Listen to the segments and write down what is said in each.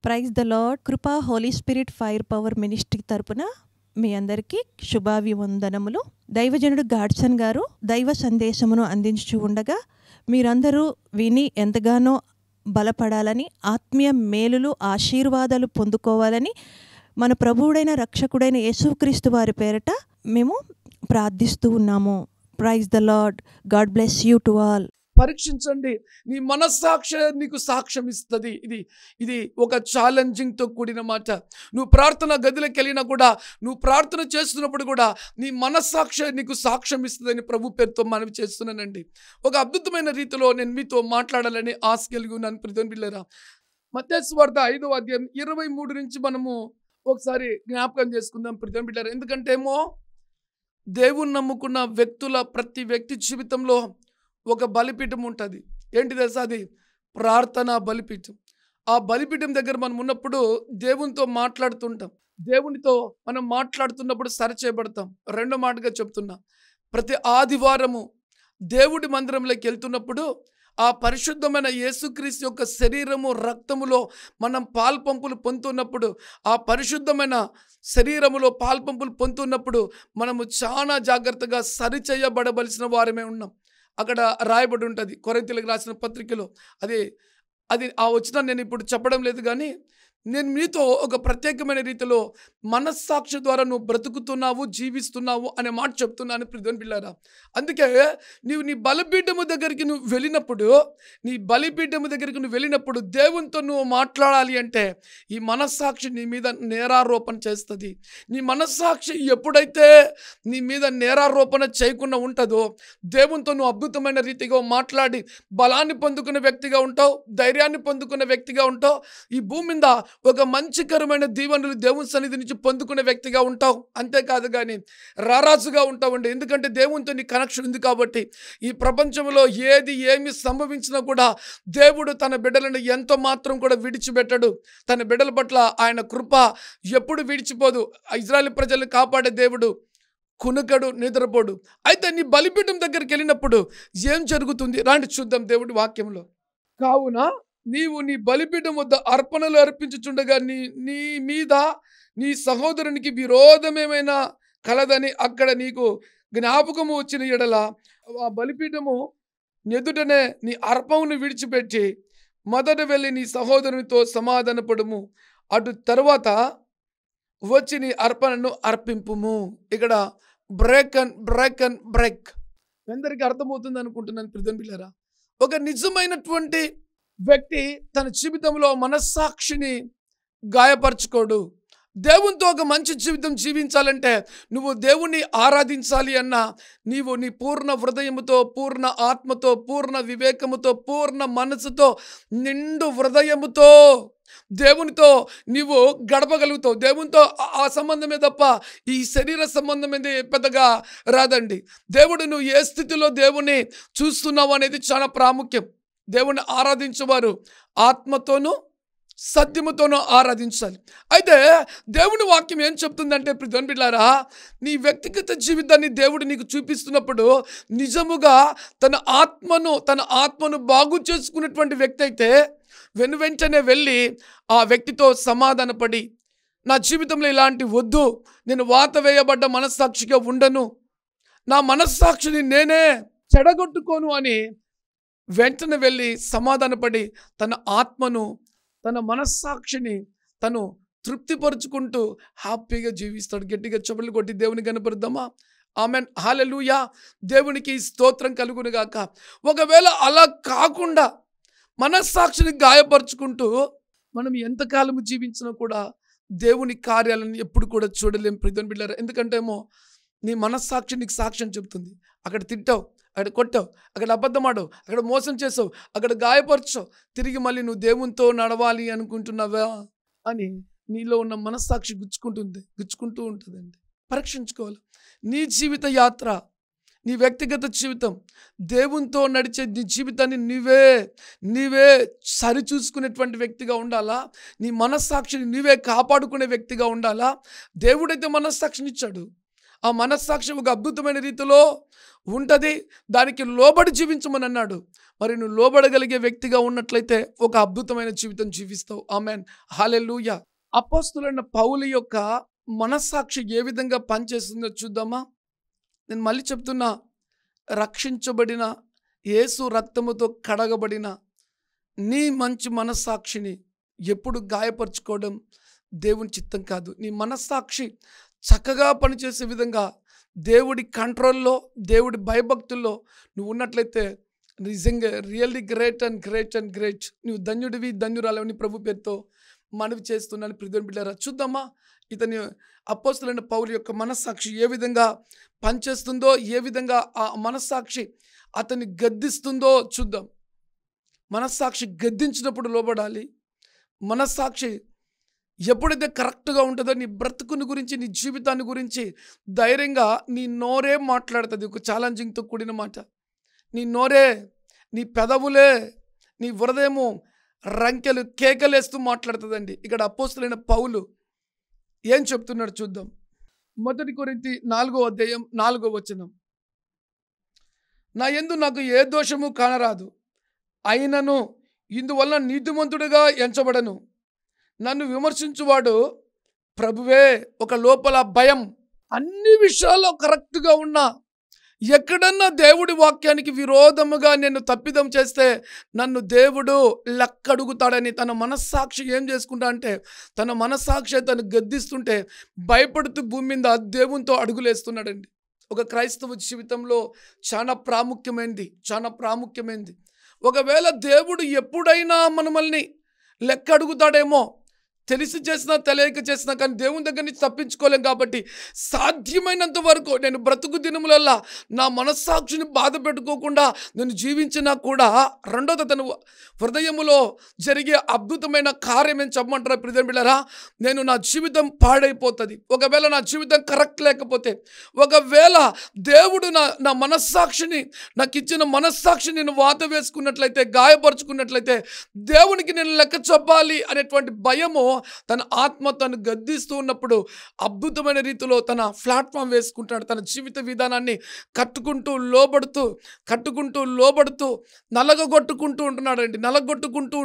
Praise the Lord. Kripa Holy Spirit fire power ministry తరపున మీ అందరికీ శుభాభివందనములు. దైవజనుడు గాడ్సన్ గారు దైవ సందేశమును అందించు ఉండగా మీరందరూ విని ఎంతగానో బలపడాలని, ఆత్మీయ మేలులు ఆశీర్వాదాలు పొందుకోవాలని మన ప్రభువుడైన రక్షకుడైన యేసుక్రీస్తు వారి పేరట మేము ప్రార్థిస్తూ ఉన్నాము. Praise the Lord. God bless you to all. పరీక్షించండి. నీ మనస్సాక్షి నీకు సాక్ష్యం ఇస్తుంది. ఇది ఒక ఛాలెంజింగ్తో కూడిన మాట. నువ్వు ప్రార్థన గదిలోకి వెళ్ళినా కూడా, నువ్వు ప్రార్థన చేస్తున్నప్పుడు కూడా నీ మనస్సాక్షి నీకు సాక్ష్యం ఇస్తుందని ప్రభు పేరుతో మనవి చేస్తున్నానండి. ఒక అద్భుతమైన రీతిలో నేను మీతో మాట్లాడాలని ఆశ కలిగి ఉన్నాను. ప్రియమైన పిల్లరా, మత్తయి సువార్త 5వ అధ్యాయం 23 నుంచి మనము ఒకసారి జ్ఞాపకం చేసుకుందాం ప్రియమైన పిల్లరా. ఎందుకంటే ఏమో దేవుని నమ్ముకున్న వ్యక్తుల ప్రతి వ్యక్తి జీవితంలో ఒక బలిపీఠం ఉంటుంది. ఏంటి తెలుసా? అది ప్రార్థనా బలిపీఠం. ఆ బలిపీఠం దగ్గర మనం ఉన్నప్పుడు దేవునితో మాట్లాడుతుంటాం. దేవునితో మనం మాట్లాడుతున్నప్పుడు సరిచేయబడతాం. రెండో మాటగా చెప్తున్నా, ప్రతి ఆదివారము దేవుడి మందిరంలోకి వెళ్తున్నప్పుడు ఆ పరిశుద్ధమైన యేసుక్రీస్తు యొక్క శరీరము రక్తములో మనం పాల్పంపులు పొందుతున్నప్పుడు, ఆ పరిశుద్ధమైన శరీరములో పాల్పంపులు పొందుతున్నప్పుడు మనము చాలా జాగ్రత్తగా సరిచేయబడవలసిన వారమే ఉన్నాం. అక్కడ రాయబడి ఉంటుంది కొరింథీయులకు రాసిన పత్రికలో. అది ఆ వచనం నేను ఇప్పుడు చెప్పడం లేదు, కానీ నేను మీతో ఒక ప్రత్యేకమైన రీతిలో మనస్సాక్షి ద్వారా నువ్వు బ్రతుకుతున్నావు, జీవిస్తున్నావు అనే మాట చెప్తున్నాను ప్రియమైన పిల్లారా. అందుకే నీ బలిపీఠము దగ్గరికి నువ్వు వెళ్ళినప్పుడు దేవునితో నువ్వు మాట్లాడాలి అంటే ఈ మనస్సాక్షి నీ మీద నేరారోపణ చేస్తుంది. నీ మనస్సాక్షి ఎప్పుడైతే నీ మీద నేరారోపణ చేయకుండా ఉంటుందో దేవునితో నువ్వు అద్భుతమైన రీతిగా మాట్లాడి బలాన్ని పొందుకునే వ్యక్తిగా ఉంటావు, ధైర్యాన్ని పొందుకునే వ్యక్తిగా ఉంటావు. ఈ భూమి మీద ఒక మంచికరమైన దీవెనలు దేవుని సన్నిధి నుంచి పొందుకునే వ్యక్తిగా ఉంటావు. అంతేకాదు కానీ రారాజుగా ఉంటావండి. ఎందుకంటే దేవునితో నీ కనెక్షన్ ఉంది కాబట్టి. ఈ ప్రపంచంలో ఏమి సంభవించినా కూడా దేవుడు తన బిడ్డలను ఎంతో మాత్రం కూడా విడిచిపెట్టడు. తన బిడ్డల పట్ల ఆయన కృప ఎప్పుడు విడిచిపోదు. ఇజ్రాయేల్ ప్రజలను కాపాడే దేవుడు కునుకడు, నిద్రపోడు. అయితే నీ బలిపీఠం దగ్గరికి వెళ్ళినప్పుడు ఏం జరుగుతుంది రాండి చూద్దాం దేవుడి వాక్యంలో. కావున నీవు నీ బలిపీఠం వద్ద అర్పణలు అర్పించుచుండగా నీ మీద నీ సహోదరునికి విరోధమేమైనా కలదని అక్కడ నీకు జ్ఞాపకము వచ్చిన ఎడల ఆ బలిపీఠము ఎదుటనే నీ అర్పణను విడిచిపెట్టి మొదట వెళ్ళి నీ సహోదరునితో సమాధానపడుము. అటు తర్వాత వచ్చి నీ అర్పణను అర్పింపుము. ఇక్కడ బ్రేక్ అందరికీ అర్థమవుతుంది అనుకుంటున్నాను ప్రియమైన పిల్లరా. ఒక నిజమైనటువంటి వ్యక్తి తన జీవితంలో మనస్సాక్షిని గాయపరచుకోడు. దేవునితో ఒక మంచి జీవితం జీవించాలంటే నువ్వు దేవుణ్ణి ఆరాధించాలి అన్నా నీవు నీ పూర్ణ హృదయముతో, పూర్ణ ఆత్మతో, పూర్ణ వివేకముతో, పూర్ణ మనసుతో, నిండు హృదయముతో దేవునితో నీవు గడపగలుగుతావు. దేవునితో ఆ సంబంధమే తప్ప ఈ శరీర సంబంధం అనేది పెద్దగా రాదండి. దేవుడు నువ్వు ఏ స్థితిలో దేవుణ్ణి చూస్తున్నావు అనేది చాలా ప్రాముఖ్యం. దేవుణ్ణి ఆరాధించేవారు ఆత్మతోనూ సత్యముతోనూ ఆరాధించాలి. అయితే దేవుని వాక్యం ఏం చెప్తుందంటే ప్రియమైన బిడ్డలారా, నీ వ్యక్తిగత జీవితాన్ని దేవుడు నీకు చూపిస్తున్నప్పుడు నిజముగా తన ఆత్మను బాగు చేసుకున్నటువంటి వ్యక్తి అయితే వెంటనే వెళ్ళి ఆ వ్యక్తితో సమాధానపడి, నా జీవితంలో ఇలాంటి వద్దు, నేను వాత వేయబడ్డ మనస్సాక్షిగా ఉండను, నా మనస్సాక్షిని నేనే చెడగొట్టుకోను అని వెంటనే వెళ్ళి సమాధానపడి తన ఆత్మను, తన మనస్సాక్షిని తను తృప్తిపరుచుకుంటూ హ్యాపీగా జీవిస్తాడు. గట్టిగా చప్పట్లు కొట్టి దేవుని కనపరుద్దామా? ఆమెన్, హల్లెలూయా. దేవునికి స్తోత్రం కలుగును గాక. ఒకవేళ అలా కాకుండా మనస్సాక్షిని గాయపరుచుకుంటూ మనం ఎంతకాలము జీవించినా కూడా దేవుని కార్యాలను ఎప్పుడు కూడా చూడలేం ప్రియమైన బిడ్డలారా. ఎందుకంటే ఏమో నీ మనస్సాక్షి నీకు సాక్ష్యం చెప్తుంది. అక్కడ తిట్టావు, అక్కడ కొట్టావు, అక్కడ అబద్ధమాడావు, అక్కడ మోసం చేసావు, అక్కడ గాయపరచావు, తిరిగి మళ్ళీ నువ్వు దేవునితో నడవాలి అనుకుంటున్నావా అని నీలో ఉన్న మనస్సాక్షి గుచ్చుకుంటూ ఉంటుందండి. పరీక్షించుకోవాలి. నీ జీవిత యాత్ర, నీ వ్యక్తిగత జీవితం, దేవునితో నడిచే నీ జీవితాన్ని నీవే సరిచూసుకునేటువంటి వ్యక్తిగా ఉండాలా? నీ మనస్సాక్షిని నీవే కాపాడుకునే వ్యక్తిగా ఉండాలా? దేవుడైతే మనస్సాక్షిని ఇచ్చాడు. ఆ మనస్సాక్షి ఒక అద్భుతమైన రీతిలో ఉంటుంది. దానికి లోబడి జీవించమని అన్నాడు. మరి నువ్వు లోబడగలిగే వ్యక్తిగా ఉన్నట్లయితే ఒక అద్భుతమైన జీవితం జీవిస్తావు. ఆమెన్, హల్లెలూయా. అపోస్తలుడైన పౌలు యొక్క మనస్సాక్షి ఏ విధంగా పనిచేస్తుందో చూద్దామా. నేను మళ్ళీ చెప్తున్నా, రక్షించబడిన యేసు రక్తముతో కడగబడిన నీ మంచి మనస్సాక్షిని ఎప్పుడు గాయపరచుకోవడం దేవుని చిత్తం కాదు. నీ మనస్సాక్షి చక్కగా పనిచేసే విధంగా దేవుడి కంట్రోల్లో, దేవుడి భయభక్తుల్లో నువ్వు ఉన్నట్లయితే నిజంగా really great and great and great. నువ్వు ధన్యుడివి, ధన్యురాలని ప్రభు పేరుతో మనవి చేస్తున్నాను. ప్రియమైన బిడ్డలారా, చూద్దామా ఇతని అపోస్తలుడైన పౌలు యొక్క మనస్సాక్షి ఏ విధంగా పనిచేస్తుందో, ఏ విధంగా ఆ మనస్సాక్షి అతన్ని గద్దిస్తుందో చూద్దాం. మనస్సాక్షి గద్దించినప్పుడు లోబడాలి. మనస్సాక్షి ఎప్పుడైతే కరెక్ట్గా ఉంటుందో నీ బ్రతుకుని గురించి, నీ జీవితాన్ని గురించి ధైర్యంగా నీ నోరే మాట్లాడుతుంది. ఒక ఛాలెంజింగ్తో కూడిన మాట. నీ నోరే, నీ పెదవులే, నీ హృదయము రంకెలు కేకలేస్తూ మాట్లాడుతుందండి. ఇక్కడ అపోస్తలుడైన పౌలు ఏం చెప్తున్నాడు చూద్దాం. 1 కొరింథీ 4:4 నా యందు నాకు ఏ దోషము కానరాదు, అయినను ఇందువల్ల నీతిమంతుడిగా ఎంచబడను. నన్ను విమర్శించువాడు ప్రభువే. ఒక లోపల భయం, అన్ని విషయాల్లో కరెక్ట్గా ఉన్నా ఎక్కడన్నా దేవుడి వాక్యానికి విరోధముగా నేను తప్పిదం చేస్తే నన్ను దేవుడు లెక్కడుగుతాడని తన మనస్సాక్షి ఏం చేసుకుంటా అంటే, తన మనస్సాక్షి తను గద్దిస్తుంటే భయపడుతూ భూమి మీద దేవునితో అడుగులేస్తున్నాడండి. ఒక క్రైస్తవ జీవితంలో చాలా ప్రాముఖ్యమైనది. ఒకవేళ దేవుడు ఎప్పుడైనా మనల్ని లెక్క అడుగుతాడేమో, తెలిసి చేసినా తెలియక చేసినా, కానీ దేవుని దగ్గర నుంచి తప్పించుకోలేం. కాబట్టి సాధ్యమైనంత వరకు నేను బ్రతుకు దినములల్లా నా మనస్సాక్షిని బాధ పెట్టుకోకుండా నేను జీవించినా కూడా, రెండోది తను హృదయములో జరిగే అద్భుతమైన కార్యం ఏం చెప్పమంటారా ప్రియమైన బిడ్డలారా, నేను నా జీవితం పాడైపోతుంది. ఒకవేళ నా జీవితం కరెక్ట్ లేకపోతే, ఒకవేళ దేవుడు నా మనస్సాక్షిని, నాకు ఇచ్చిన మనస్సాక్షిని నేను వాత వేసుకున్నట్లయితే, గాయపరుచుకున్నట్లయితే, దేవునికి నేను లెక్క చెప్పాలి అనేటువంటి భయము తన ఆత్మ తను గద్దిస్తూ ఉన్నప్పుడు అద్భుతమైన రీతిలో తన ప్లాట్ఫామ్ వేసుకుంటాడు. తన జీవిత విధానాన్ని కట్టుకుంటూ లోబడుతూ నలగొట్టుకుంటూ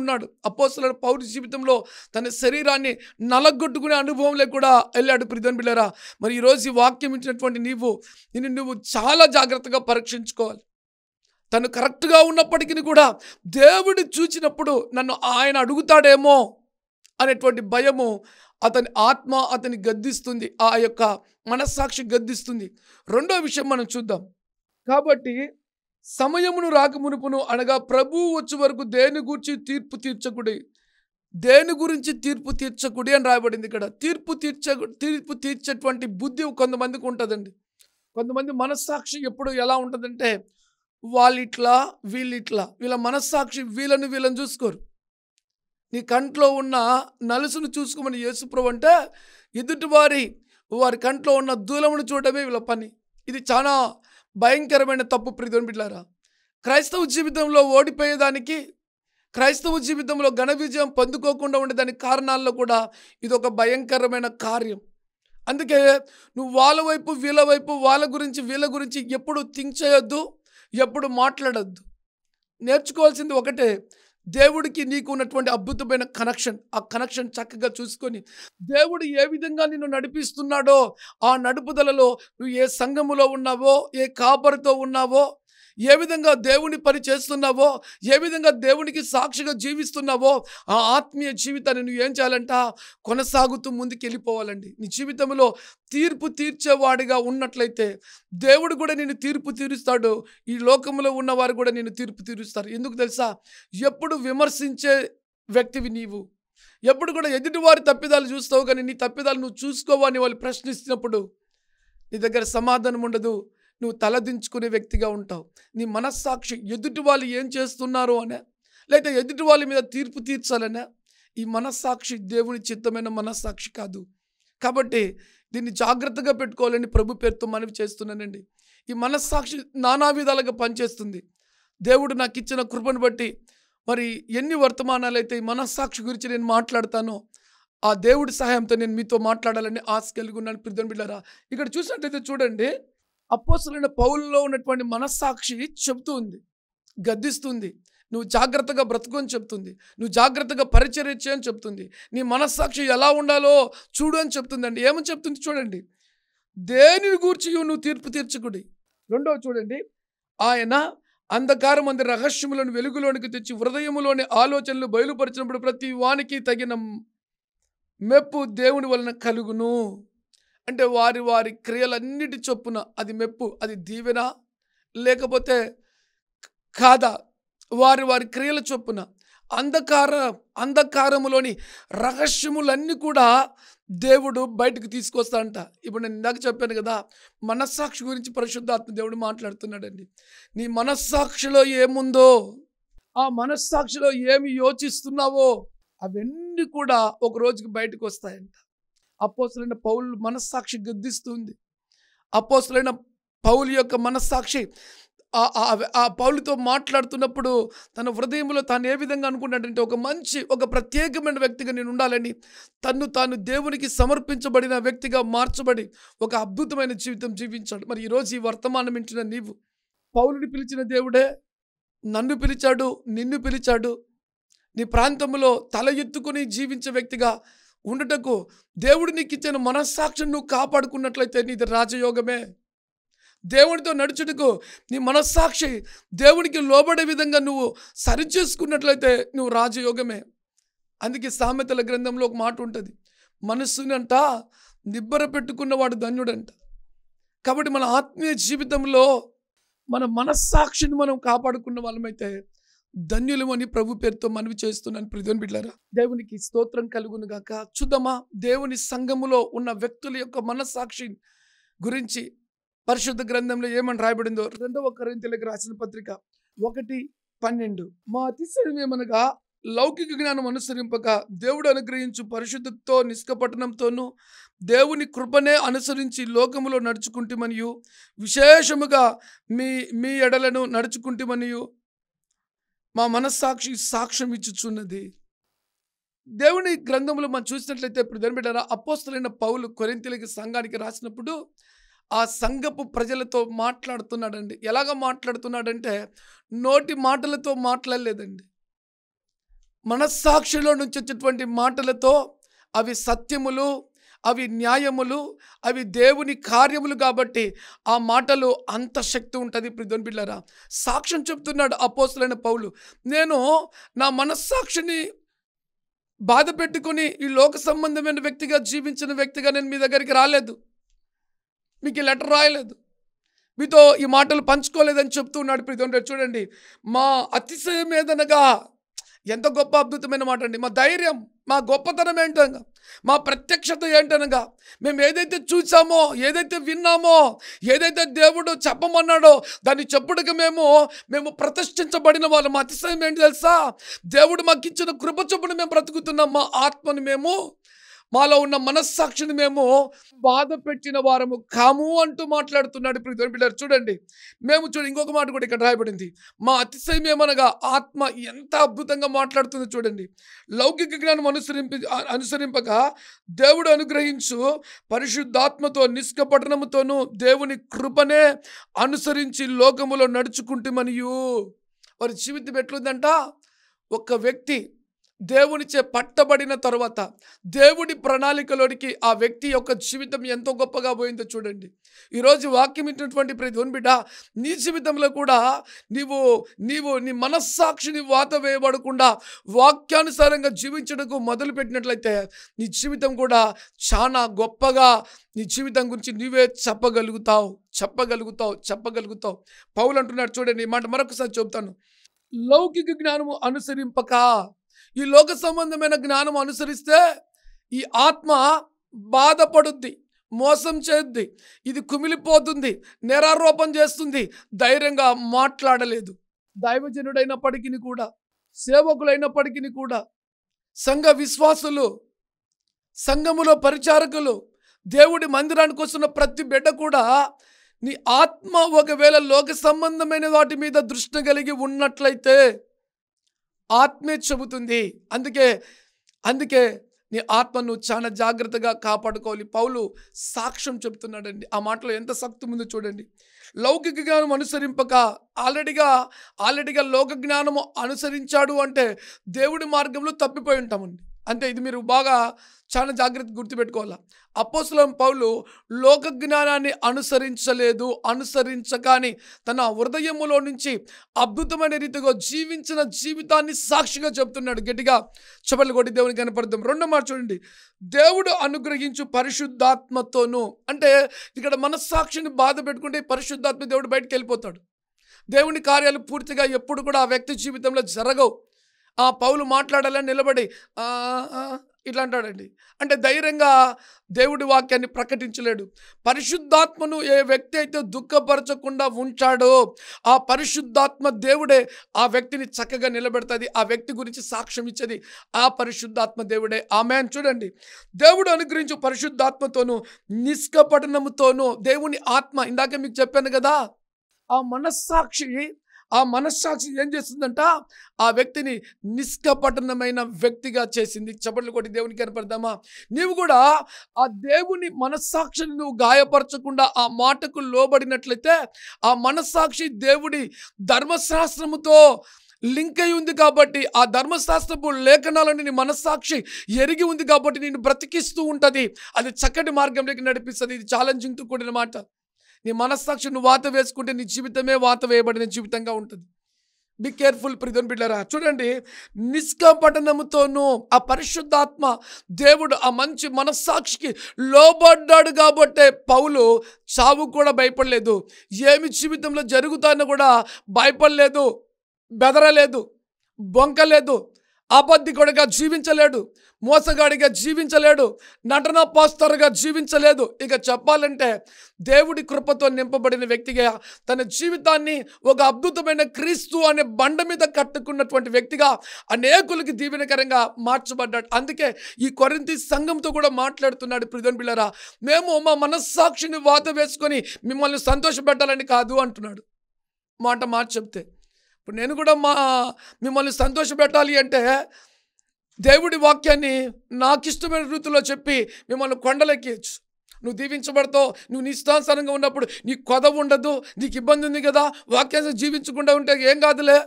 ఉన్నాడు. అపోస్తలుడైన పౌలు జీవితంలో తన శరీరాన్ని నలగొట్టుకునే అనుభవంలో కూడా వెళ్ళాడు. ప్రియమైన బిడ్డలారా, మరి ఈరోజు ఈ వాక్యం ఇచ్చినటువంటి నువ్వు చాలా జాగ్రత్తగా పరీక్షించుకోవాలి. తను కరెక్ట్గా ఉన్నప్పటికీ కూడా దేవుడు చూచినప్పుడు నన్ను ఆయన అడుగుతాడేమో అనేటువంటి భయము అతని ఆత్మ అతని గద్దిస్తుంది. ఆ యొక్క మనస్సాక్షి గద్దిస్తుంది. రెండో విషయం మనం చూద్దాం. కాబట్టి సమయమును రాకమునుపును, అనగా ప్రభువు వచ్చే వరకు దేని గురించి తీర్పు తీర్చకుడి అని రాయబడింది. ఇక్కడ తీర్పు తీర్చేటువంటి బుద్ధి కొంతమందికి ఉంటుందండి. కొంతమంది మనస్సాక్షి ఎప్పుడు ఎలా ఉంటుందంటే, వాళ్ళిట్లా వీళ్ళిట్లా, వీళ్ళ మనస్సాక్షి వీళ్ళని చూసుకోరు. నీ కంట్లో ఉన్న నలుసును చూసుకోమని యేసుప్రభు అంటే, వారి కంట్లో ఉన్న దూలమును చూడడమే వీళ్ళ పని. ఇది చాలా భయంకరమైన తప్పు. ప్రియమైన బిడ్డలారా, క్రైస్తవ జీవితంలో ఓడిపోయేదానికి, క్రైస్తవ జీవితంలో ఘన విజయం పొందుకోకుండా ఉండేదానికి కారణాల్లో కూడా ఇది ఒక భయంకరమైన కార్యం. అందుకే నువ్వు వాళ్ళ వైపు వీళ్ళ వైపు, వీళ్ళ గురించి ఎప్పుడు థింక్ చేయొద్దు, ఎప్పుడు మాట్లాడొద్దు. నేర్చుకోవాల్సింది ఒకటే, దేవుడికి నీకు ఉన్నటువంటి అద్భుతమైన కనెక్షన్. ఆ కనెక్షన్ చక్కగా చూసుకొని దేవుడు ఏ విధంగా నిన్ను నడిపిస్తున్నాడో ఆ నడుపుదలలో నువ్వు ఏ సంఘములో ఉన్నావో, ఏ కాపరితో ఉన్నావో, ఏ విధంగా దేవుని పని చేస్తున్నావో, ఏ విధంగా దేవునికి సాక్షిగా జీవిస్తున్నావో, ఆ ఆత్మీయ జీవితాన్ని నువ్వు ఏం చేయాలంట, కొనసాగుతూ ముందుకు వెళ్ళిపోవాలండి. నీ జీవితంలో తీర్పు తీర్చేవాడిగా ఉన్నట్లయితే దేవుడు కూడా నిన్ను తీర్పు తీరుస్తాడు. ఈ లోకంలో ఉన్నవారు కూడా నిన్ను తీర్పు తీరుస్తారు. ఎందుకు తెలుసా? ఎప్పుడు విమర్శించే వ్యక్తివి నీవు, ఎప్పుడు కూడా ఎదుటివారి తప్పిదాలు చూస్తావు, కానీ నీ తప్పిదాలు నువ్వు చూసుకోవని వాళ్ళు ప్రశ్నిస్తున్నప్పుడు నీ దగ్గర సమాధానం ఉండదు. నువ్వు తలదించుకునే వ్యక్తిగా ఉంటావు. నీ మనస్సాక్షి ఎదుటి వాళ్ళు ఏం చేస్తున్నారు అనే, లేకపోతే ఎదుటి వాళ్ళ మీద తీర్పు తీర్చాలనే, ఈ మనస్సాక్షి దేవుని చిత్తమైన మనస్సాక్షి కాదు. కాబట్టి దీన్ని జాగ్రత్తగా పెట్టుకోవాలని ప్రభు పేరుతో మనవి చేస్తున్నానండి. ఈ మనస్సాక్షి నానా విధాలుగా పనిచేస్తుంది. దేవుడు నాకు ఇచ్చిన కృపను బట్టి మరి ఎన్ని వర్తమానాలు అయితే ఈ మనస్సాక్షి గురించి నేను మాట్లాడతానో, ఆ దేవుడి సహాయంతో నేను మీతో మాట్లాడాలని ఆశ కలిగి ఉన్నాను. ప్రియమైన బిడ్డలారా, ఇక్కడ చూసినట్లయితే చూడండి, అపోస్తలుడైన పౌలులో ఉన్నటువంటి మనస్సాక్షి చెబుతూ ఉంది. గద్దిస్తుంది. నువ్వు జాగ్రత్తగా బ్రతుకు అని చెప్తుంది. నువ్వు జాగ్రత్తగా పరిచర్య చేయని చెప్తుంది. నీ మనస్సాక్షి ఎలా ఉండాలో చూడు అని చెప్తుందండి. ఏమని చెప్తుంది చూడండి. దేనిని గూర్చి నువ్వు తీర్పు తీర్చకుడి. రెండవ చూడండి, ఆయన అంధకారం అంది రహస్యములను వెలుగులోనికి తెచ్చి హృదయములోని ఆలోచనలు బయలుపరిచినప్పుడు ప్రతి వానికి తగిన మెప్పు దేవుని వలన కలుగును. అంటే వారి వారి క్రియలన్నిటి చొప్పున అది మెప్పు, అది దీవెన లేకపోతే కాదా, వారి వారి క్రియల చొప్పున అంధకారములోని రహస్యములన్నీ కూడా దేవుడు బయటకు తీసుకొస్తాడంట. ఇప్పుడు నేను ఇందాక చెప్పాను కదా, మనస్సాక్షి గురించి పరిశుద్ధాత్మ దేవుడు మాట్లాడుతున్నాడండి. నీ మనస్సాక్షిలో ఏముందో, ఆ మనస్సాక్షిలో ఏమి యోచిస్తున్నావో అవన్నీ కూడా ఒక రోజుకి బయటకు వస్తాయంట. అపోస్తలుడైన పౌలు మనస్సాక్షి గద్దిస్తుంది. అపోస్తలుడైన పౌలు యొక్క మనస్సాక్షి ఆ పౌలుతో మాట్లాడుతున్నప్పుడు తన హృదయంలో తాను ఏ విధంగా అనుకున్నాడంటే, ఒక ప్రత్యేకమైన వ్యక్తిగా నేను ఉండాలని తాను దేవునికి సమర్పించబడిన వ్యక్తిగా మార్చబడి ఒక అద్భుతమైన జీవితం జీవించాడు. మరి ఈరోజు ఈ వర్తమానం వింటున్న నీవు, పౌలుని పిలిచిన దేవుడే నన్ను పిలిచాడు, నిన్ను పిలిచాడు. నీ ప్రాంతంలో తల ఎత్తుకుని జీవించే వ్యక్తిగా ఉండటకు దేవుడు నీకు ఇచ్చిన మనస్సాక్షిని నువ్వు కాపాడుకున్నట్లయితే నీది రాజయోగమే. దేవునితో నడుచుటకు నీ మనస్సాక్షి దేవునికి లోబడే విధంగా నువ్వు సరిచేసుకున్నట్లయితే నువ్వు రాజయోగమే. అందుకే సామెతల గ్రంథంలో ఒక మాట ఉంటుంది, మనస్సునంట నిబ్బర పెట్టుకున్నవాడు ధన్యుడంట. కాబట్టి మన ఆత్మీయ జీవితంలో మన మనస్సాక్షిని మనం కాపాడుకున్న వాళ్ళమైతే ధన్యులమని ప్రభు పేరుతో మనవి చేస్తున్నాను. ప్రియమైన బిడ్డలారా, దేవునికి స్తోత్రం కలుగును గాక. చూద్దామా దేవుని సంఘములో ఉన్న వ్యక్తుల యొక్క మనస్సాక్షి గురించి పరిశుద్ధ గ్రంథంలో ఏమని రాయబడిందో. 2వ కొరింథీయులకు రాసిన పత్రిక 1:12. మా అతిశయం ఏమనగా లౌకిక జ్ఞానం అనుసరింపక దేవుడు అనుగ్రహించు పరిశుద్ధతో నిష్కపటనంతోనూ దేవుని కృపనే అనుసరించి లోకములో నడుచుకుంటమనియు విశేషముగా మీ ఎడలను నడుచుకుంటమనియు మా మనస్సాక్షి సాక్ష్యం ఇచ్చుచున్నది. దేవుని గ్రంథంలో మనం చూసినట్లయితే ప్రియమైన బిడ్డలారా, అపోస్తలుడైన పౌలు కొరింథీయులకు సంఘానికి రాసినప్పుడు ఆ సంఘపు ప్రజలతో మాట్లాడుతున్నాడండి. ఎలాగ మాట్లాడుతున్నాడంటే నోటి మాటలతో మాట్లాడలేదండి, మనస్సాక్షిలో నుంచి వచ్చేటువంటి మాటలతో. అవి సత్యములు, అవి న్యాయములు, అవి దేవుని కార్యములు కాబట్టి ఆ మాటలు అంత శక్తి ఉంటుంది. ప్రియమైన బిడ్డలారా, సాక్ష్యం చెప్తున్నాడు అపోస్తలుడైన పౌలు. నేను నా మనస్సాక్షిని బాధ పెట్టుకుని ఈ లోక సంబంధమైన వ్యక్తిగా జీవించిన వ్యక్తిగా నేను మీ దగ్గరికి రాలేదు, మీకు ఈ లెటర్ రాయలేదు, మీతో ఈ మాటలు పంచుకోలేదని చెప్తున్నాడు. ప్రియమైన చూడండి, మా అతిశయం ఏదనగా, ఎంత గొప్ప అద్భుతమైన మాట అండి. మా ధైర్యం, మా గొప్పతనం ఏంటనగా, మా ప్రత్యక్షత ఏంటనగా, మేము ఏదైతే చూసామో, ఏదైతే విన్నామో, ఏదైతే దేవుడు చెప్పమన్నాడో దాన్ని చెప్పుడుగా మేము ప్రతిష్ఠించబడిన వాళ్ళం. మా అతిశయం ఏంటి తెలుసా? దేవుడు మాకు ఇచ్చిన కృప చొప్పున మేము బ్రతుకుతున్నాం. మా ఆత్మని మాలో ఉన్న మనస్సాక్షిని బాధ పెట్టిన వారము కాము అంటూ మాట్లాడుతున్నాడు. ప్రియమైన బిడ్డలారా, చూడండి, ఇంకొక మాట కూడా ఇక్కడ రాయబడింది. మా అతిశయం ఏమనగా ఆత్మ ఎంత అద్భుతంగా మాట్లాడుతుందో చూడండి. లౌకిక జ్ఞానం అనుసరింపక దేవుడు అనుగ్రహించు పరిశుద్ధాత్మతో నిష్కపటనముతోనూ దేవుని కృపనే అనుసరించి లోకములో నడుచుకుంటామనియు. వారి జీవితం ఎట్లుందంట? ఒక వ్యక్తి దేవునిచే పట్టబడిన తర్వాత దేవుడి ప్రణాళికలోనికి ఆ వ్యక్తి యొక్క జీవితం ఎంతో గొప్పగా పోయిందో చూడండి. ఈరోజు వాక్యం ఇచ్చినటువంటి ప్రతి బిడ్డ, నీ జీవితంలో కూడా నీవు నీ మనస్సాక్షిని వాత వేయబడకుండా వాక్యానుసారంగా జీవించడానికి మొదలుపెట్టినట్లయితే నీ జీవితం కూడా చాలా గొప్పగా, నీ జీవితం గురించి నీవే చెప్పగలుగుతావు. పౌలు అంటున్నాడు చూడండి, ఈ మాట మరొకసారి చెబుతాను. లౌకిక జ్ఞానము అనుసరింపక, ఈ లోక సంబంధమైన జ్ఞానం అనుసరిస్తే ఈ ఆత్మ బాధపడుద్ది, మోసం చేద్ది, ఇది కుమిలిపోతుంది, నేరారోపణ చేస్తుంది, ధైర్యంగా మాట్లాడలేదు. దైవజనుడైనప్పటికీ కూడా, సేవకులైనప్పటికీ కూడా, సంఘ విశ్వాసులు, సంఘములో పరిచారకులు, దేవుడి మందిరానికి వస్తున్న ప్రతి బిడ్డ కూడా నీ ఆత్మ ఒకవేళ లోక సంబంధమైన వాటి మీద దృష్టి కలిగి ఉన్నట్లయితే ఆత్మే చెబుతుంది. అందుకే నీ ఆత్మను చాలా జాగ్రత్తగా కాపాడుకోవాలి. పౌలు సాక్ష్యం చెప్తున్నాడండి. ఆ మాటలో ఎంత సక్తి ఉందో చూడండి. లౌకిక జ్ఞానం అనుసరింపక ఆల్రెడీగా లోక జ్ఞానము అనుసరించాడు అంటే దేవుడి మార్గంలో తప్పిపోయి ఉంటామండి. అంటే ఇది మీరు బాగా చాలా జాగ్రత్త గుర్తుపెట్టుకోవాలి. అపోస్తలుడైన పౌలు లోక జ్ఞానాన్ని అనుసరించగాని తన హృదయములో నుంచి అద్భుతమైన రీతిగా జీవించిన జీవితాన్ని సాక్షిగా చెప్తున్నాడు. గట్టిగా చప్పట్లు కొట్టి దేవునికి కనపడదాం. రెండో మాట చూడండి, దేవుడు అనుగ్రహించు పరిశుద్ధాత్మతోను. అంటే ఇక్కడ మనస్సాక్షిని బాధ పెట్టుకుంటే పరిశుద్ధాత్మ దేవుడు బయటకు వెళ్ళిపోతాడు. దేవుని కార్యాలు పూర్తిగా ఎప్పుడు కూడా ఆ వ్యక్తి జీవితంలో జరగవు. ఆ పౌలు మాట్లాడాలని నిలబడి ఇట్లా అంటాడండి. అంటే ధైర్యంగా దేవుడి వాక్యాన్ని ప్రకటించలేడు. పరిశుద్ధాత్మను ఏ వ్యక్తి అయితే దుఃఖపరచకుండా ఉంచాడో ఆ పరిశుద్ధాత్మ దేవుడే ఆ వ్యక్తిని చక్కగా నిలబెడుతుంది. ఆ వ్యక్తి గురించి సాక్ష్యం ఇచ్చేది ఆ పరిశుద్ధాత్మ దేవుడే. ఆమేన్. చూడండి, దేవుడు అనుగ్రహించు పరిశుద్ధాత్మతోను నిష్కపటనముతోను. దేవుని ఆత్మ ఇందాకే మీకు చెప్పాను కదా, ఆ మనస్సాక్షి ఏం చేస్తుందంట, ఆ వ్యక్తిని నిష్కపటనమైన వ్యక్తిగా చేసింది. చప్పట్లు కొట్టి దేవునికి కనపడదామా? నీవు కూడా ఆ దేవుని మనస్సాక్షిని నువ్వు గాయపరచకుండా ఆ మాటకు లోబడినట్లయితే ఆ మనస్సాక్షి దేవుడి ధర్మశాస్త్రముతో లింక్ అయి ఉంది కాబట్టి ఆ ధర్మశాస్త్రపు లేఖనాలని నీ మనస్సాక్షి ఎరిగి ఉంది కాబట్టి నేను బ్రతికిస్తూ ఉంటుంది. అది చక్కటి మార్గంలోకి నడిపిస్తుంది. ఇది ఛాలెంజింగ్తో కూడిన మాట. నీ మనస్సాక్షి నువ్వు వాత వేసుకుంటే నీ జీవితమే వాత వేయబడిన జీవితంగా ఉంటుంది. బి కేర్ఫుల్ ప్రియమైన బిడ్డలారా. చూడండి, నిష్కపటనముతోనూ ఆ పరిశుద్ధాత్మ దేవుడు ఆ మంచి మనస్సాక్షికి లోబడ్డాడు కాబట్టే పౌలు చావు కూడా భయపడలేదు. ఏమి జీవితంలో జరుగుతానో కూడా భయపడలేదు, బెదరలేదు, బొంకలేదు. అబద్ధికుడిగా జీవించలేడు, మోసగాడిగా జీవించలేడు, నటన పాస్తరుగా జీవించలేదు. ఇక చెప్పాలంటే దేవుడి కృపతో నింపబడిన వ్యక్తిగా తన జీవితాన్ని ఒక అద్భుతమైన క్రీస్తు అనే బండ మీద కట్టుకున్నటువంటి వ్యక్తిగా అనేకులకి దీవెనకరంగా మార్చబడ్డాడు. అందుకే ఈ కొరింథీ సంఘంతో కూడా మాట్లాడుతున్నాడు. ప్రియమైన బిడ్డలారా, మేము మా మనస్సాక్షిని వాత వేసుకొని మిమ్మల్ని సంతోషపెట్టాలని కాదు అంటున్నాడు. మాట మార్చి చెప్తే ఇప్పుడు నేను కూడా మిమ్మల్ని సంతోషపెట్టాలి అంటే దేవుడి వాక్యాన్ని నాకు ఇష్టమైన రీతిలో చెప్పి మిమ్మల్ని కొండలెక్కియచ్చు. నువ్వు దీవించబడతావు. నువ్వు నిష్ఠానుసారంగా ఉన్నప్పుడు నీకు కొదవ ఉండదు, నీకు ఇబ్బంది ఉంది కదా, వాక్యాన్ని జీవించకుండా ఉంటే ఏం కాదులే.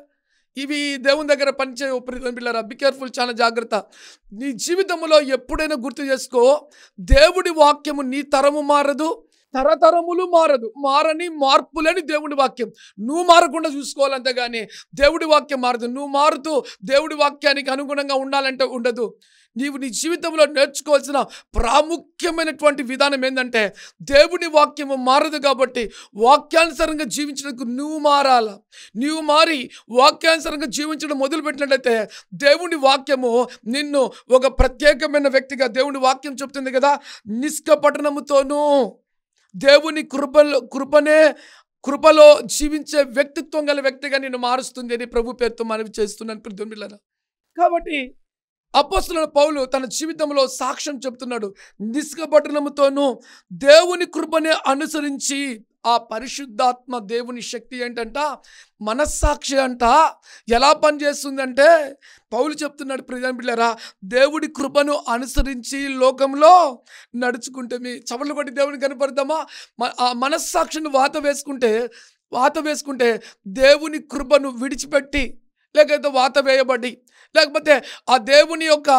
ఇవి దేవుని దగ్గర పనిచేయ పిల్లరా. బి కేర్ఫుల్, చాలా జాగ్రత్త. నీ జీవితంలో ఎప్పుడైనా గుర్తు చేసుకో, దేవుడి వాక్యము నీ తరము మారదు, తరతరములు మారదు. మార్పులేని దేవుడి వాక్యం. నువ్వు మారకుండా చూసుకోవాలి, అంతేగాని దేవుడి వాక్యం మారదు. నువ్వు మారుతూ దేవుడి వాక్యానికి అనుగుణంగా ఉండాలంటే ఉండదు. నీవు నీ జీవితంలో నేర్చుకోవాల్సిన ప్రాముఖ్యమైనటువంటి విధానం ఏంటంటే దేవుడి వాక్యము మారదు కాబట్టి వాక్యానుసారంగా జీవించడానికి నువ్వు మారాల. నీవు మారి వాక్యానుసారంగా జీవించడం మొదలుపెట్టినట్లయితే దేవుడి వాక్యము నిన్ను ఒక ప్రత్యేకమైన వ్యక్తిగా, దేవుడి వాక్యం చెప్తుంది కదా, నిష్కపటనముతోనూ దేవుని కృపలో జీవించే వ్యక్తిత్వం గల వ్యక్తిగా నేను మారుస్తుంది అని ప్రభు పేరుతో మనవి చేస్తున్నాను ప్రియమైన. కాబట్టి అపోస్తలుడైన పౌలు తన జీవితంలో సాక్ష్యం చెప్తున్నాడు. నిష్కపటనముతోనూ దేవుని కృపనే అనుసరించి ఆ పరిశుద్ధాత్మ దేవుని శక్తి ఏంటంట, మనస్సాక్షి అంట ఎలా పనిచేస్తుందంటే పౌలు చెప్తున్నాడు. ప్రియమైన బిడ్డలారా, దేవుడి కృపను అనుసరించి లోకంలో నడుచుకుంటే మీ చవళ్ళు కొట్టి దేవుని కనపడదామా? ఆ మనస్సాక్షిని వాత వేసుకుంటే దేవుని కృపను విడిచిపెట్టి, లేకపోతే వాత వేయబడి, లేకపోతే ఆ దేవుని యొక్క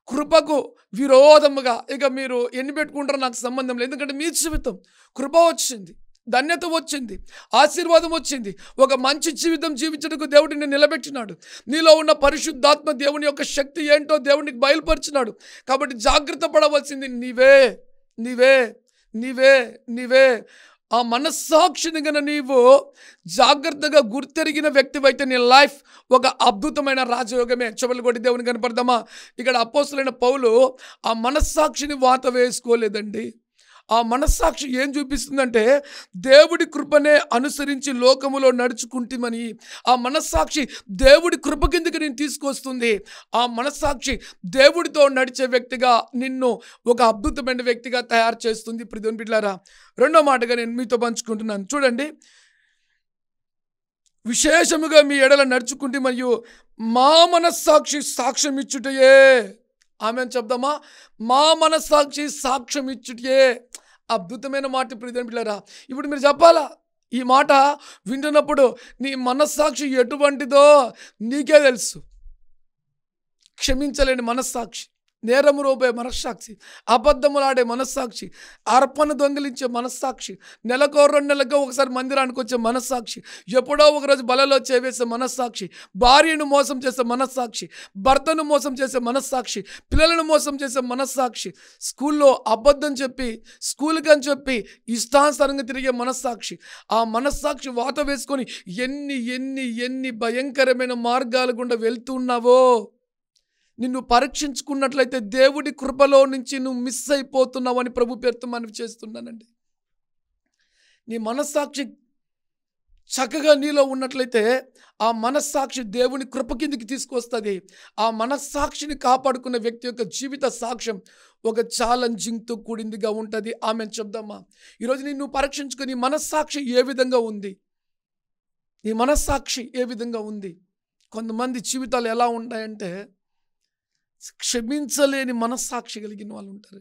కృపకు విరోధముగా ఇక మీరు ఎన్ని పెట్టుకుంటారో నాకు సంబంధం లేదు. ఎందుకంటే మీ జీవితం కృప వచ్చింది, ధన్యత వచ్చింది, ఆశీర్వాదం వచ్చింది, ఒక మంచి జీవితం జీవించడానికి దేవుడు నిన్ను నిలబెట్టినాడు. నీలో ఉన్న పరిశుద్ధాత్మ దేవుని యొక్క శక్తి ఏంటో దేవునికి బయలుపరిచినాడు. కాబట్టి జాగ్రత్త పడవలసింది నీవే నీవే నీవే నీవే. ఆ మనస్సాక్షిని గన నీవు జాగ్రత్తగా గుర్తెరిగిన వ్యక్తివైతే నీ లైఫ్ ఒక అద్భుతమైన రాజయోగమే. చెవులు కొట్టి దేవుని కనపడదామా? ఇక్కడ అపోస్తలుడైన పౌలు ఆ మనస్సాక్షిని వాత వేసుకోలేదండి. ఆ మనస్సాక్షి ఏం చూపిస్తుందంటే దేవుడి కృపనే అనుసరించి లోకములో నడుచుకుంటామని. ఆ మనస్సాక్షి దేవుడి కృప కిందకి నేను తీసుకొస్తుంది. ఆ మనస్సాక్షి దేవుడితో నడిచే వ్యక్తిగా నిన్ను ఒక అద్భుతమైన వ్యక్తిగా తయారు చేస్తుంది. ప్రియమైన బిడ్డలారా, రెండో మాటగా నేను మీతో పంచుకుంటున్నాను. చూడండి, విశేషముగా మీ ఎడల నడుచుకుంటే మరియు మా మనస్సాక్షి సాక్ష్యం ఇచ్చుటయే. ఆమెన్ చెప్దామా? మా మనస్సాక్షి సాక్ష్యం ఇచ్చుటే. అద్భుతమైన మాట ప్రియమైన బిడ్డలారా. ఇప్పుడు మీరు చెప్పాలా? ఈ మాట వింటున్నప్పుడు నీ మనస్సాక్షి ఎటువంటిదో నీకే తెలుసు. క్షమించలేని మనస్సాక్షి, నేరము రోబే మనస్సాక్షి, అబద్ధములాడే మనస్సాక్షి, అర్పణ దొంగిలించే మనస్సాక్షి, నెలకో 2 నెలలకో ఒకసారి మందిరానికి వచ్చే మనస్సాక్షి, ఎప్పుడో ఒకరోజు బలలో చేవేసే మనస్సాక్షి, భార్యను మోసం చేసే మనస్సాక్షి, భర్తను మోసం చేసే మనస్సాక్షి, పిల్లలను మోసం చేసే మనస్సాక్షి, స్కూల్లో అబద్ధం చెప్పి స్కూల్కి అని చెప్పి ఇష్టానుసారంగా తిరిగే మనస్సాక్షి, ఆ మనస్సాక్షి వాత వేసుకొని ఎన్ని ఎన్ని ఎన్ని భయంకరమైన మార్గాల గుండా వెళ్తున్నావో నిన్ను పరీక్షించుకున్నట్లయితే దేవుడి కృపలో నుంచి నువ్వు మిస్ అయిపోతున్నావు అని ప్రభు పేరుతో మనవి చేస్తున్నానండి. నీ మనస్సాక్షి చక్కగా నీలో ఉన్నట్లయితే ఆ మనస్సాక్షి దేవుని కృప కిందికి తీసుకొస్తుంది. ఆ మనస్సాక్షిని కాపాడుకున్న వ్యక్తి యొక్క జీవిత సాక్ష్యం ఒక ఛాలెంజింగ్తో కూడిందిగా ఉంటుంది. ఆమె చెప్దామా? ఈరోజు నిన్ను పరీక్షించుకుని మనస్సాక్షి ఏ విధంగా ఉంది, నీ మనస్సాక్షి ఏ విధంగా ఉంది. కొంతమంది జీవితాలు ఎలా ఉంటాయంటే క్షమించలేని మనస్సాక్షి కలిగిన వాళ్ళు ఉంటారు.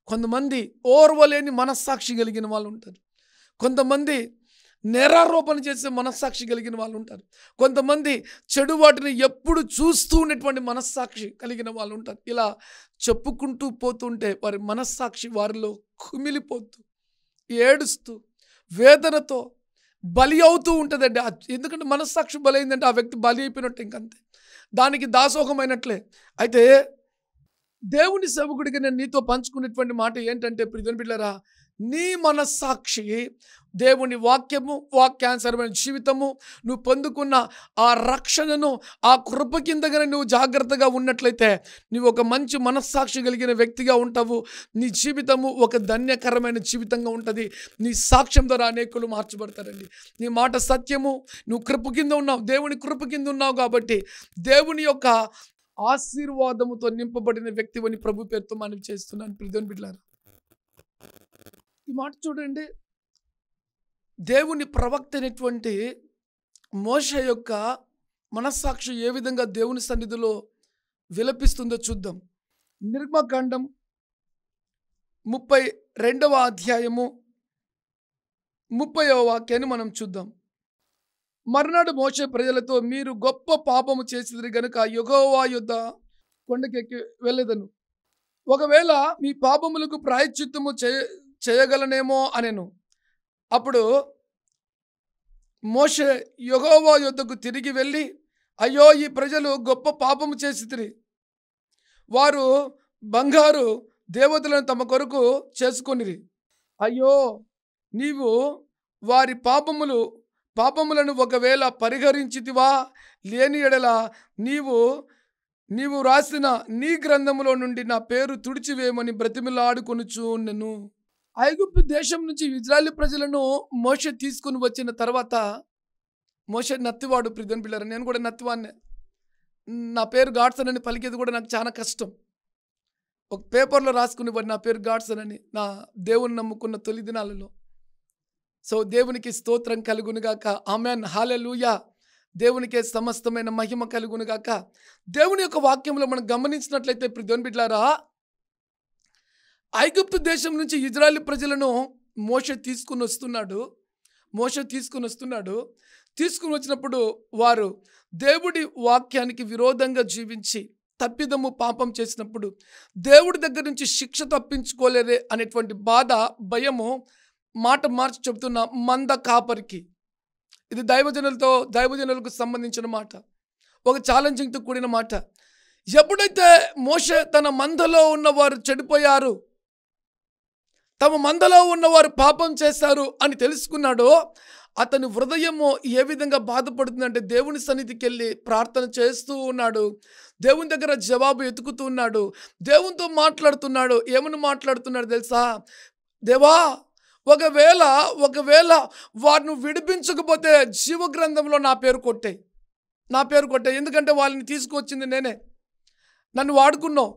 కొంతమంది ఓర్వలేని మనస్సాక్షి కలిగిన వాళ్ళు ఉంటారు. కొంతమంది నేరారోపణ చేసే మనస్సాక్షి కలిగిన వాళ్ళు ఉంటారు. కొంతమంది చెడు వాటిని ఎప్పుడు చూస్తూ ఉన్నటువంటి మనస్సాక్షి కలిగిన వాళ్ళు ఉంటారు. ఇలా చెప్పుకుంటూ పోతుంటే వారి మనస్సాక్షి వారిలో కుమిలిపోతూ ఏడుస్తూ వేదనతో బలి అవుతూ ఉంటుందండి. ఎందుకంటే మనస్సాక్షి బలి అయిందంటే ఆ వ్యక్తి బలి అయిపోయినట్టు ఇంకంతే, దానికి దాసోహమైనట్లే. అయితే దేవుని సేవకుడిగా నేను నీతో పంచుకునేటువంటి మాట ఏంటంటే ప్రియమైన బిడ్డలారా, నీ మనస్సాక్షి దేవుని వాక్యము, వాక్యానుసారమైన జీవితము, నువ్వు పొందుకున్న ఆ రక్షణను, ఆ కృప కిందగానే నువ్వు జాగ్రత్తగా ఉన్నట్లయితే నువ్వు ఒక మంచి మనస్సాక్షి కలిగిన వ్యక్తిగా ఉంటావు. నీ జీవితము ఒక ధన్యకరమైన జీవితంగా ఉంటుంది. నీ సాక్ష్యం ద్వారా అనేకులు మార్చబడతారండి. నీ మాట సత్యము, నువ్వు కృప కింద ఉన్నావు, దేవుని కృప కింద ఉన్నావు కాబట్టి దేవుని యొక్క ఆశీర్వాదముతో నింపబడిన వ్యక్తివని ప్రభు పేరుతో మనం చేస్తున్నాను. ప్రియమైన బిడ్డలారా, ఈ మాట చూడండి. దేవుని ప్రవక్త అయినటువంటి మోషే యొక్క మనస్సాక్షి ఏ విధంగా దేవుని సన్నిధిలో విలపిస్తుందో చూద్దాం. నిర్గమకాండం 32వ అధ్యాయము 30వ వాక్యాన్ని మనం చూద్దాం. మర్నాడు మోషే ప్రజలతో, మీరు గొప్ప పాపము చేసిరి గనుక యెహోవా యొద్ద కొండకెక్కి వెళ్ళెదను. ఒకవేళ మీ పాపములకు ప్రాయశ్చిత్తము చేయగలనేమో అనెను. అప్పుడు మోషే యెహోవా యొద్దకు తిరిగి వెళ్ళి, అయ్యో, ఈ ప్రజలు గొప్ప పాపము చేసిరి. వారు బంగారు దేవతలను తమ కొరకు చేసుకొనిరి. అయ్యో, నీవు వారి పాపములను ఒకవేళ పరిహరించితివా, లేని ఎడల నీవు రాసిన నీ గ్రంథములో నుండి నా పేరు తుడిచివేయమని బ్రతిమిలాడుకొనుచు ఉండెను. ఐగుప్తు దేశం నుంచి ఇజ్రాయేలు ప్రజలను మోషే తీసుకుని వచ్చిన తర్వాత, మోషే నత్తివాడు. ప్రియమైన బిడ్డలారా, నేను కూడా నత్తివాడినే. నా పేరు గాడ్సన్ అని పలికేది కూడా నాకు చాలా కష్టం. ఒక పేపర్లో రాసుకునేవాడు నా పేరు గాడ్సన్ అని, నా దేవుని నమ్ముకున్న తొలి దినాలలో. సో దేవునికి స్తోత్రం కలుగునుగాక. ఆమెన్, హల్లెలూయా. దేవునికే సమస్తమైన మహిమ కలుగునుగాక. దేవుని యొక్క వాక్యంలో మనం గమనించినట్లయితే ప్రియమైన బిడ్డలారా, ఐగుప్తు దేశం నుంచి ఇజ్రాయేలు ప్రజలను మోషే తీసుకుని వస్తున్నాడు. తీసుకుని వచ్చినప్పుడు వారు దేవుడి వాక్యానికి విరోధంగా జీవించి తప్పిదము పాపం చేసినప్పుడు దేవుడి దగ్గర నుంచి శిక్ష తప్పించుకోలేరే అనేటువంటి బాధ, భయము మాట మార్చి చెబుతున్న మంద కాపరికి. ఇది దైవజనులకు సంబంధించిన మాట, ఒక ఛాలెంజింగ్తో కూడిన మాట. ఎప్పుడైతే మోషే తన మందలో ఉన్నవారు చెడిపోయారు, తమ మందలో ఉన్నవారు పాపం చేశారు అని తెలుసుకున్నాడో, అతని హృదయము ఏ విధంగా బాధపడుతుందంటే దేవుని సన్నిధికి వెళ్ళి ప్రార్థన చేస్తూ ఉన్నాడు. దేవుని దగ్గర జవాబు ఎతుకుతూ ఉన్నాడు. దేవునితో మాట్లాడుతున్నాడు. ఏమని మాట్లాడుతున్నాడు తెలుసా? దేవా, ఒకవేళ వారిని విడిపించకపోతే జీవగ్రంథంలో నా పేరు కొట్టే. ఎందుకంటే వాళ్ళని తీసుకొచ్చింది నేనే, నన్ను వాడుకున్నావు.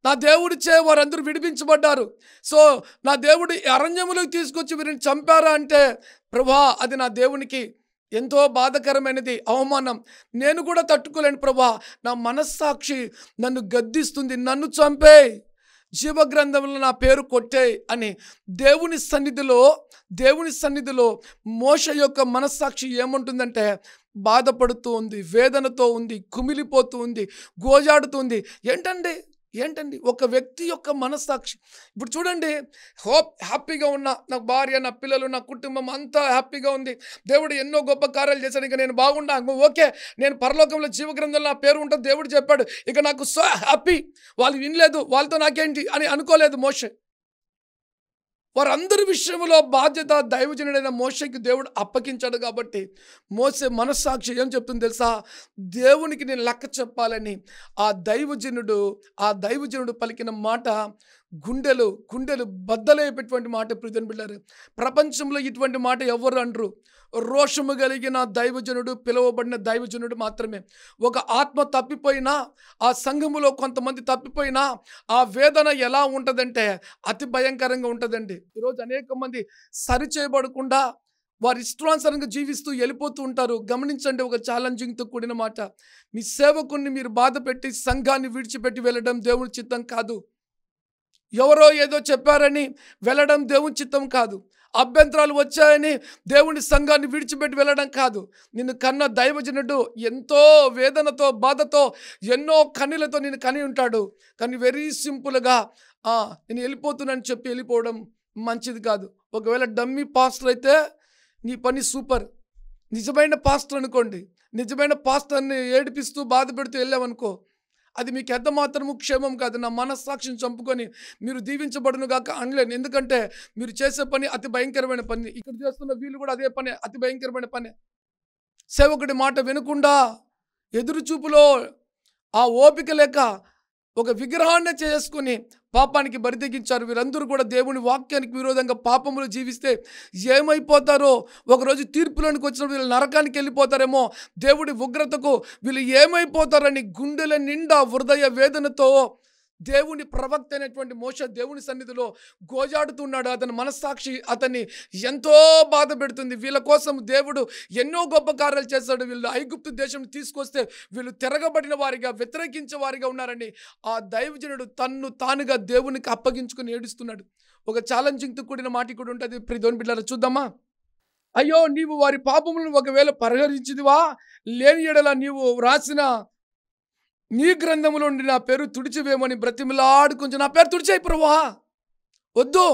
నా దేవుడిచే వారందరూ విడిపించబడ్డారు. సో నా దేవుడి అరణ్యములకు తీసుకొచ్చి వీరిని చంపారా అంటే, ప్రభా, అది నా దేవునికి ఎంతో బాధకరమైనది, అవమానం. నేను కూడా తట్టుకోలేను ప్రభా, నా మనస్సాక్షి నన్ను గద్దిస్తుంది, నన్ను చంపే, జీవగ్రంథంలో నా పేరు కొట్టే అని దేవుని సన్నిధిలో మోషే యొక్క మనస్సాక్షి ఏముంటుందంటే బాధపడుతూ ఉంది, వేదనతో ఉంది, కుమిలిపోతూ ఉంది, గోజాడుతుంది. ఏంటండి ఒక వ్యక్తి యొక్క మనస్సాక్షి. ఇప్పుడు చూడండి, హ్యాపీగా ఉన్నా, నాకు భార్య, నా పిల్లలు, నా కుటుంబం అంతా హ్యాపీగా ఉంది, దేవుడు ఎన్నో గొప్ప కార్యాలు చేశాడు, ఇక నేను బాగుండా, ఓకే, నేను పరలోకంలో జీవగ్రంథంలో నా పేరు ఉంటుంది దేవుడు చెప్పాడు, ఇక నాకు సో హ్యాపీ. వాళ్ళు వినలేదు, వాళ్ళతో నాకేంటి అని అనుకోలేదు మోషే. వారందరి విషయంలో బాధ్యత దైవజనుడైన మోషేకి దేవుడు అప్పగించాడు. కాబట్టి మోసే మనస్సాక్షి ఏం చెప్తుంది తెలుసా? దేవునికి నేను లెక్క చెప్పాలని ఆ దైవజనుడు పలికిన మాట గుండెలు బద్దలైపోయేటువంటి మాట. ప్రియమైన బిడ్డలారా, ప్రపంచంలో ఇటువంటి మాట ఎవరు అనరు. రోషము కలిగిన దైవజనుడు, పిలువబడిన దైవజనుడు మాత్రమే. ఒక ఆత్మ తప్పిపోయినా, ఆ సంఘములో కొంతమంది తప్పిపోయినా ఆ వేదన ఎలా ఉంటుందంటే అతి భయంకరంగా ఉంటుందండి. ఈరోజు అనేక మంది సరిచేయబడకుండా వారి ఇష్టానుసారంగా జీవిస్తూ వెళ్ళిపోతూ ఉంటారు. గమనించండి, ఒక ఛాలెంజింగ్తో కూడిన మాట. మీ సేవకుని మీరు బాధ పెట్టి సంఘాన్ని విడిచిపెట్టి వెళ్ళడం దేవుని చిత్తం కాదు. ఎవరో ఏదో చెప్పారని వెళ్ళడం దేవుని చిత్తం కాదు. అభ్యంతరాలు వచ్చాయని దేవుని సంఘాన్ని విడిచిపెట్టి వెళ్ళడం కాదు. నిన్ను కన్న దైవజనుడు ఎంతో వేదనతో, బాధతో, ఎన్నో కన్నీలతో నిన్ను కని ఉంటాడు. కానీ వెరీ సింపుల్గా నేను వెళ్ళిపోతున్నానని చెప్పి వెళ్ళిపోవడం మంచిది కాదు. ఒకవేళ డమ్మీ పాస్టర్ అయితే నీ పని సూపర్. నిజమైన పాస్టర్ అనుకోండి, నిజమైన పాస్టర్ని ఏడిపిస్తూ బాధ పెడుతూ వెళ్ళామనుకో, అది మీకు ఎంత మాత్రము క్షేమం కాదు. నా మనస్సాక్షిని చంపుకొని మీరు దీవించబడును గాక అనలేను. ఎందుకంటే మీరు చేసే పని అతి భయంకరమైన పని. ఇక్కడ చేస్తున్న వీళ్ళు కూడా అదే పని, అతి భయంకరమైన పని. సేవకుడి మాట వినకుండా ఎదురు చూపులో ఆ ఓపిక లేక ఒక విగ్రహాన్ని చేసుకుని పాపానికి బరితెగించారు. వీరందరూ కూడా దేవుని వాక్యానికి విరోధంగా పాపములు జీవిస్తే ఏమైపోతారో, ఒకరోజు తీర్పులోనికి వచ్చినప్పుడు వీళ్ళు నరకానికి వెళ్ళిపోతారేమో, దేవుడి ఉగ్రతకు వీళ్ళు ఏమైపోతారని గుండెల నిండా హృదయ వేదనతో దేవుని ప్రవక్త అయినటువంటి మోషే దేవుని సన్నిధిలో గోజాడుతున్నాడు. అతని మనస్సాక్షి అతన్ని ఎంతో బాధ పెడుతుంది. వీళ్ళ కోసం దేవుడు ఎన్నో గొప్ప కార్యాలు చేశాడు. వీళ్ళు ఐగుప్తు దేశం తీసుకొస్తే వీళ్ళు తిరగబడిన వారిగా, వ్యతిరేకించే వారిగా ఉన్నారని ఆ దైవజనుడు తన్ను తానుగా దేవునికి అప్పగించుకుని ఏడుస్తున్నాడు. ఒక ఛాలెంజింగ్తో కూడిన మాట కూడా ఉంటుంది. దేవుని బిడ్డలారా, చూద్దామా? అయ్యో, నీవు వారి పాపములను ఒకవేళ పరిహరించిదివా, లేని ఎడల నీవు రాసిన నీ గ్రంథములో నుండి నా పేరు తుడిచివేయమని బ్రతిమలాడుకుంటూ, నా పేరు తుడిచేయి ప్రభువా, వద్దు,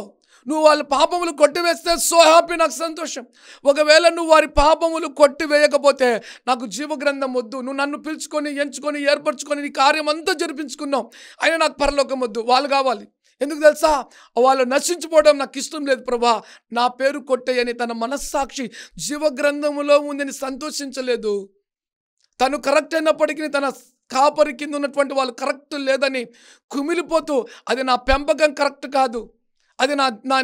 నువ్వు వాళ్ళ పాపములు కొట్టివేస్తే సో హ్యాపీ, నాకు సంతోషం. ఒకవేళ నువ్వు వారి పాపములు కొట్టివేయకపోతే నాకు జీవగ్రంథం వద్దు. నువ్వు నన్ను పిలుచుకొని, ఎంచుకొని, ఏర్పరచుకొని నీ కార్యం అంతా జరిపించుకున్నావు, అయినా నాకు పరలోకం వద్దు, వాళ్ళు కావాలి. ఎందుకు తెలుసా? వాళ్ళు నశించిపోవడం నాకు ఇష్టం లేదు ప్రభా, నా పేరు కొట్టేయని తన మనస్సాక్షి జీవగ్రంథములో ఉందని సంతోషించలేదు. తను కరెక్ట్ అయినప్పటికీ తన కాపరి కింద ఉన్నటువంటి వాళ్ళు కరెక్ట్ లేదని కుమిలిపోతూ, అది నా పెంపకం కరెక్ట్ కాదు, అది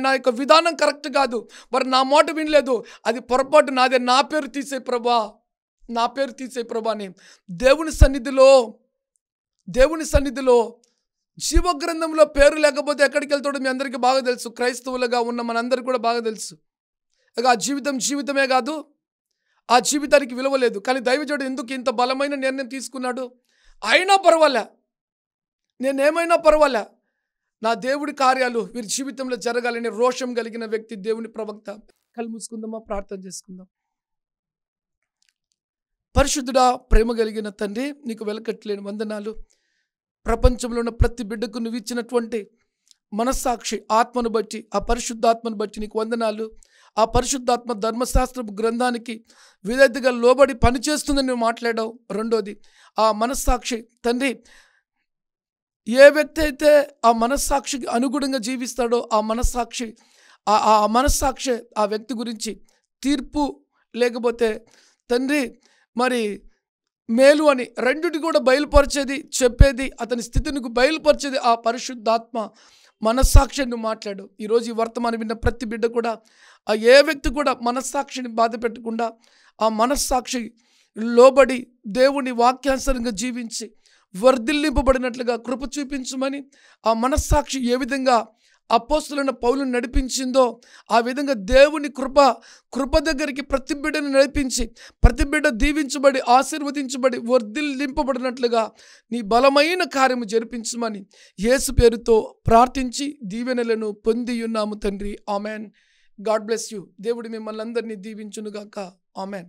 నా యొక్క విధానం కరెక్ట్ కాదు, మరి నా మాట వినలేదు, అది పొరపాటు నాదే, నా పేరు తీసే ప్రభా, నా పేరు తీసే ప్రభా అని దేవుని సన్నిధిలో జీవగ్రంథంలో పేరు లేకపోతే ఎక్కడికి వెళ్తాడో మీ అందరికీ బాగా తెలుసు. క్రైస్తవులుగా ఉన్న మనందరికీ కూడా బాగా తెలుసు. ఆ జీవితమే కాదు, ఆ జీవితానికి విలువ లేదు. కానీ దైవజనుడు ఎందుకు ఇంత బలమైన నిర్ణయం తీసుకున్నాడు? అయినా పర్వాలే, నేనేమైనా పర్వాలే, నా దేవుడి కార్యాలు వీరి జీవితంలో జరగాలని రోషం కలిగిన వ్యక్తి దేవుని ప్రవక్త. కళ్ళు మూసుకుందామా, ప్రార్థన చేసుకుందాం. పరిశుద్ధుడా, ప్రేమ కలిగిన తండ్రి, నీకు వెలకట్లేని వందనాలు. ప్రపంచంలో ఉన్న ప్రతి బిడ్డకు నువ్వు ఇచ్చినటువంటి మనస్సాక్షి ఆత్మను బట్టి, ఆ పరిశుద్ధాత్మను బట్టి నీకు వందనాలు. ఆ పరిశుద్ధాత్మ ధర్మశాస్త్రపు గ్రంథానికి విధేయతగా లోబడి పనిచేస్తుందని నువ్వు మాట్లాడావు. రెండోది, ఆ మనస్సాక్షి తండ్రి, ఏ వ్యక్తి అయితే ఆ మనస్సాక్షికి అనుగుణంగా జీవిస్తాడో ఆ మనస్సాక్షి ఆ వ్యక్తి గురించి తీర్పు లేకపోతే తండ్రి మరి మేలు అని రెండిటి కూడా బయలుపరిచేది, చెప్పేది, అతని స్థితిని బయలుపరిచేది ఆ పరిశుద్ధాత్మ మనస్సాక్షి. నువ్వు మాట్లాడు. ఈరోజు ఈ వర్తమానం విన్న ప్రతి బిడ్డ కూడా, ఆ ఏ వ్యక్తి కూడా మనస్సాక్షిని బాధ పెట్టకుండా ఆ మనస్సాక్షి లోబడి దేవుని వాక్యానుసారంగా జీవించి వర్ధిల్లింపబడినట్లుగా కృప చూపించమని, ఆ మనస్సాక్షి ఏ విధంగా అపోస్తలుడైన పౌలును నడిపించిందో ఆ విధంగా దేవుని కృప దగ్గరికి ప్రతి బిడ్డను నడిపించి ప్రతి బిడ్డ దీవించబడి ఆశీర్వదించబడి వర్ధిల్లింపబడినట్లుగా నీ బలమైన కార్యము జరిపించమని యేసు పేరుతో ప్రార్థించి దీవెనలను పొంది ఉన్నాము తండ్రి. ఆమెన్. God bless you. దేవుడు మిమ్మల్ని అందరినీ దీవించునుగాక. ఆమెన్.